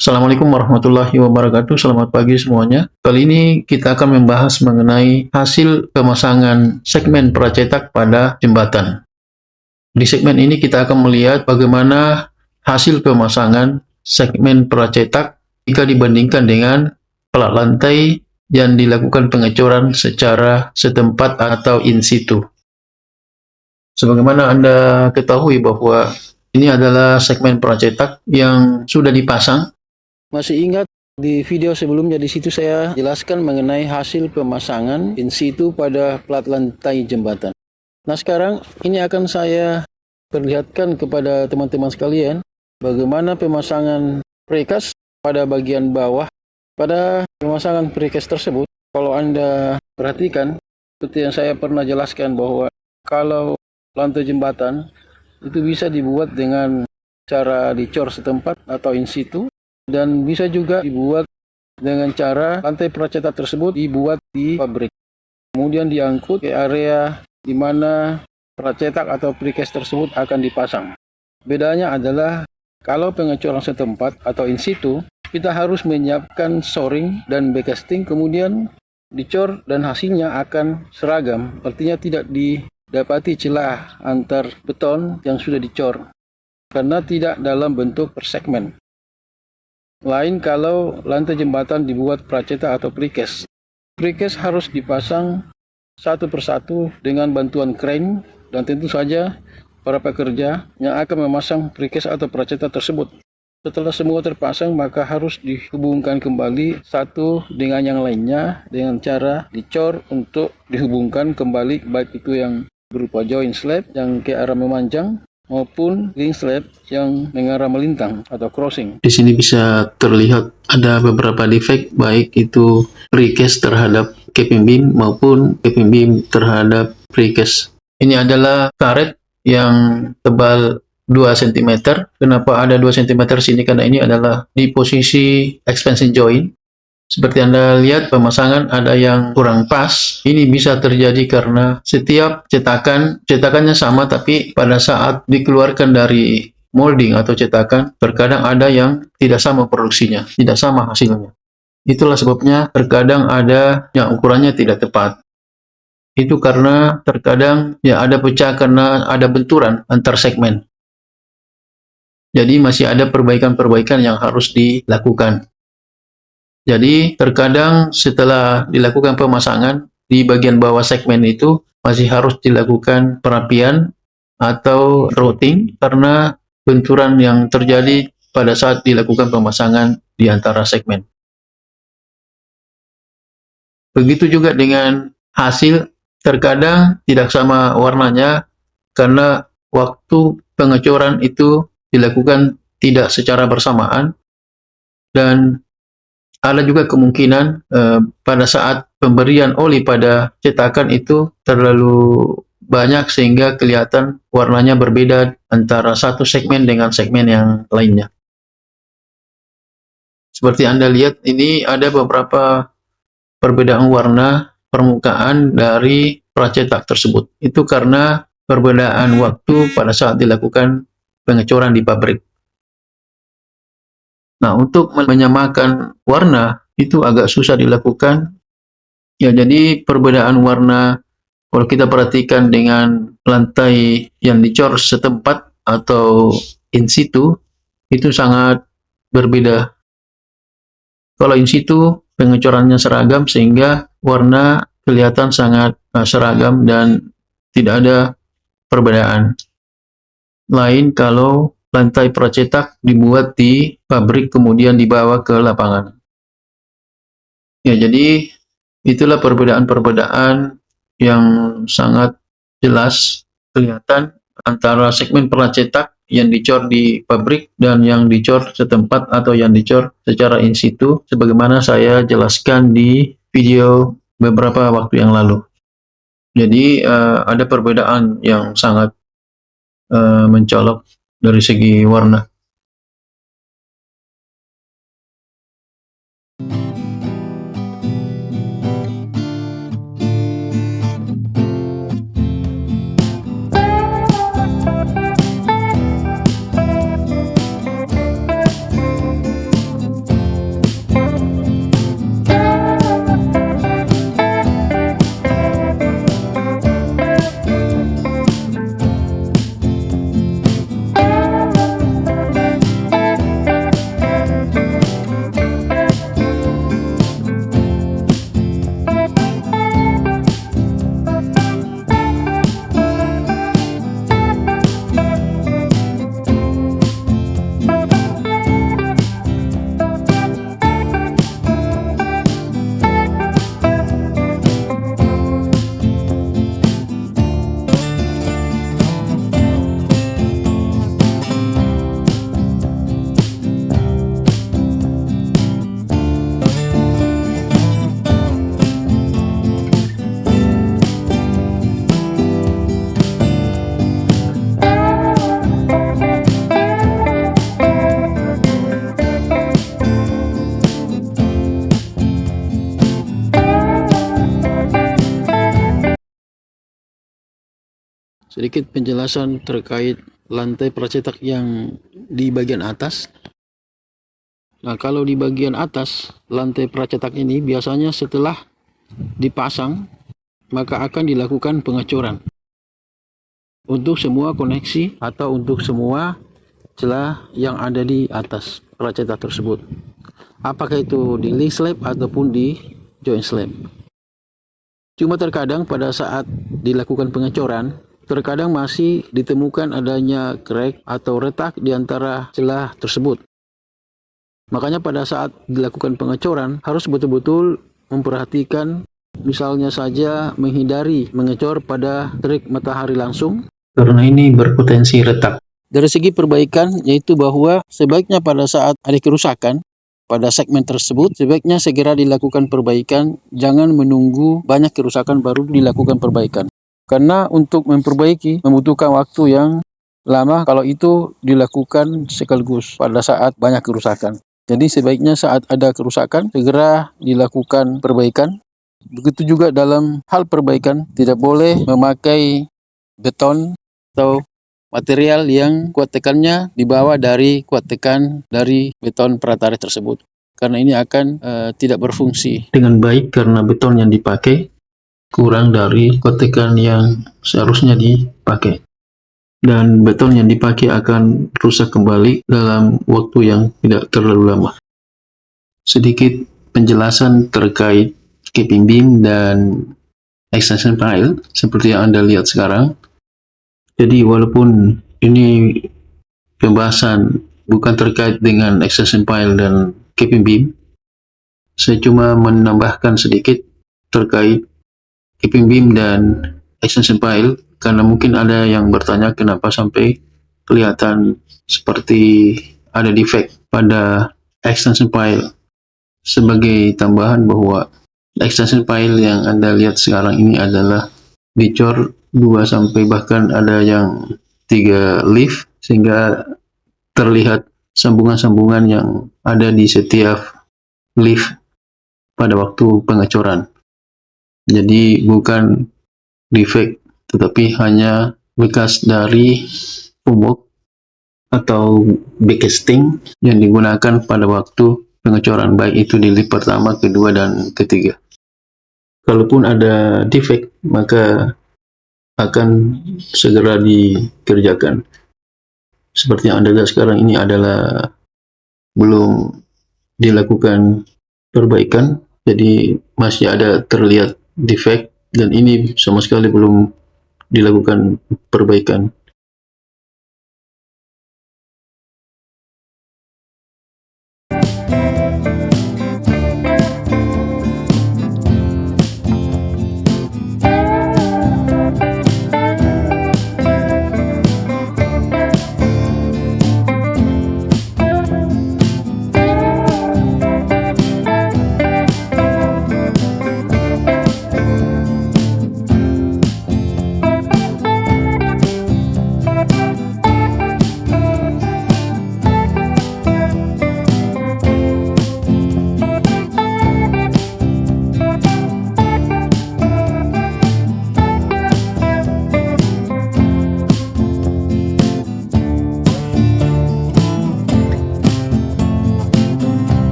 Assalamualaikum warahmatullahi wabarakatuh. Selamat pagi semuanya. Kali ini kita akan membahas mengenai hasil pemasangan segmen pracetak pada jembatan. Di segmen ini kita akan melihat bagaimana hasil pemasangan segmen pracetak jika dibandingkan dengan plat lantai yang dilakukan pengecoran secara setempat atau in situ. Sebagaimana Anda ketahui bahwa ini adalah segmen pracetak yang sudah dipasang. Masih ingat di video sebelumnya, di situ saya jelaskan mengenai hasil pemasangan in situ pada plat lantai jembatan. Nah, sekarang ini akan saya perlihatkan kepada teman-teman sekalian bagaimana pemasangan precast pada bagian bawah. Pada pemasangan precast tersebut, kalau Anda perhatikan, seperti yang saya pernah jelaskan bahwa kalau lantai jembatan itu bisa dibuat dengan cara dicor setempat atau in situ, dan bisa juga dibuat dengan cara lantai pracetak tersebut dibuat di pabrik, kemudian diangkut ke area di mana pracetak atau precast tersebut akan dipasang. Bedanya adalah kalau pengecoran setempat atau in situ, kita harus menyiapkan shoring dan backcasting, kemudian dicor dan hasilnya akan seragam, artinya tidak didapati celah antar beton yang sudah dicor karena tidak dalam bentuk per segmen. Lain kalau lantai jembatan dibuat pracetak atau precast. Precast harus dipasang satu persatu dengan bantuan crane, dan tentu saja para pekerja yang akan memasang precast atau pracetak tersebut. Setelah semua terpasang, maka harus dihubungkan kembali satu dengan yang lainnya dengan cara dicor untuk dihubungkan kembali, baik itu yang berupa joint slab yang ke arah memanjang maupun ring slab yang mengarah melintang atau crossing. Di sini bisa terlihat ada beberapa defect, baik itu precast terhadap capping beam maupun capping beam terhadap precast. Ini adalah karet yang tebal 2 cm. Kenapa ada 2 cm sini? Karena ini adalah di posisi expansion joint. Seperti Anda lihat, pemasangan ada yang kurang pas. Ini bisa terjadi karena setiap cetakannya sama, tapi pada saat dikeluarkan dari molding atau cetakan, terkadang ada yang tidak sama produksinya, tidak sama hasilnya. Itulah sebabnya terkadang ada yang ukurannya tidak tepat. Itu karena terkadang ada pecah karena ada benturan antar segmen. Jadi masih ada perbaikan-perbaikan yang harus dilakukan. Jadi terkadang setelah dilakukan pemasangan di bagian bawah segmen itu masih harus dilakukan perapian atau routing karena benturan yang terjadi pada saat dilakukan pemasangan di antara segmen. Begitu juga dengan hasil, terkadang tidak sama warnanya karena waktu pengecoran itu dilakukan tidak secara bersamaan, dan ada juga kemungkinan pada saat pemberian oli pada cetakan itu terlalu banyak sehingga kelihatan warnanya berbeda antara satu segmen dengan segmen yang lainnya. Seperti Anda lihat, ini ada beberapa perbedaan warna permukaan dari pracetak tersebut. Itu karena perbedaan waktu pada saat dilakukan pengecoran di pabrik. Nah, untuk menyamakan warna itu agak susah dilakukan. Ya, jadi perbedaan warna kalau kita perhatikan dengan lantai yang dicor setempat atau in situ itu sangat berbeda. Kalau in situ pengecorannya seragam sehingga warna kelihatan sangat seragam dan tidak ada perbedaan. Lain kalau lantai pracetak dibuat di pabrik kemudian dibawa ke lapangan. Ya, jadi itulah perbedaan-perbedaan yang sangat jelas kelihatan antara segmen pracetak yang dicor di pabrik dan yang dicor setempat atau yang dicor secara in situ, sebagaimana saya jelaskan di video beberapa waktu yang lalu. Jadi ada perbedaan yang sangat mencolok dari segi warna. Sedikit penjelasan terkait lantai pracetak yang di bagian atas. Nah, kalau di bagian atas lantai pracetak ini biasanya setelah dipasang maka akan dilakukan pengecoran untuk semua koneksi atau untuk semua celah yang ada di atas pracetak tersebut. Apakah itu di link slab ataupun di joint slab. Cuma terkadang pada saat dilakukan pengecoran, terkadang masih ditemukan adanya crack atau retak di antara celah tersebut. Makanya pada saat dilakukan pengecoran harus betul-betul memperhatikan, misalnya saja menghindari mengecor pada terik matahari langsung. Karena ini berpotensi retak. Dari segi perbaikan, yaitu bahwa sebaiknya pada saat ada kerusakan pada segmen tersebut, sebaiknya segera dilakukan perbaikan, jangan menunggu banyak kerusakan baru dilakukan perbaikan. Karena untuk memperbaiki membutuhkan waktu yang lama kalau itu dilakukan sekaligus pada saat banyak kerusakan. Jadi sebaiknya saat ada kerusakan, segera dilakukan perbaikan. Begitu juga dalam hal perbaikan, tidak boleh memakai beton atau material yang kuat tekannya di bawah dari kuat tekan dari beton pratarik tersebut. Karena ini akan tidak berfungsi dengan baik karena beton yang dipakai kurang dari kuat tekan yang seharusnya dipakai. Dan beton yang dipakai akan rusak kembali dalam waktu yang tidak terlalu lama. Sedikit penjelasan terkait capping beam dan extension pile seperti yang Anda lihat sekarang. Jadi walaupun ini pembahasan bukan terkait dengan extension pile dan capping beam, saya cuma menambahkan sedikit terkait capping beam dan extension pile karena mungkin ada yang bertanya kenapa sampai kelihatan seperti ada defect pada extension pile. Sebagai tambahan bahwa extension pile yang Anda lihat sekarang ini adalah dicor 2 sampai bahkan ada yang 3 leaf sehingga terlihat sambungan-sambungan yang ada di setiap leaf pada waktu pengecoran. Jadi bukan defect tetapi hanya bekas dari pumuk atau backcasting yang digunakan pada waktu pengecoran, baik itu di leaf pertama, kedua, dan ketiga. Kalaupun ada defect maka akan segera dikerjakan. Seperti yang Anda lihat sekarang ini adalah belum dilakukan perbaikan, jadi masih ada terlihat defect dan ini sama sekali belum dilakukan perbaikan.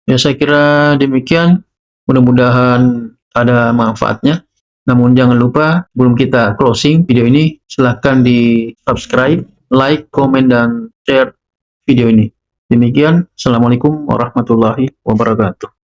Ya, saya kira demikian. Mudah-mudahan ada manfaatnya. Namun jangan lupa, sebelum kita closing video ini, silahkan di subscribe, like, komen, dan share video ini. Demikian, Assalamualaikum warahmatullahi wabarakatuh.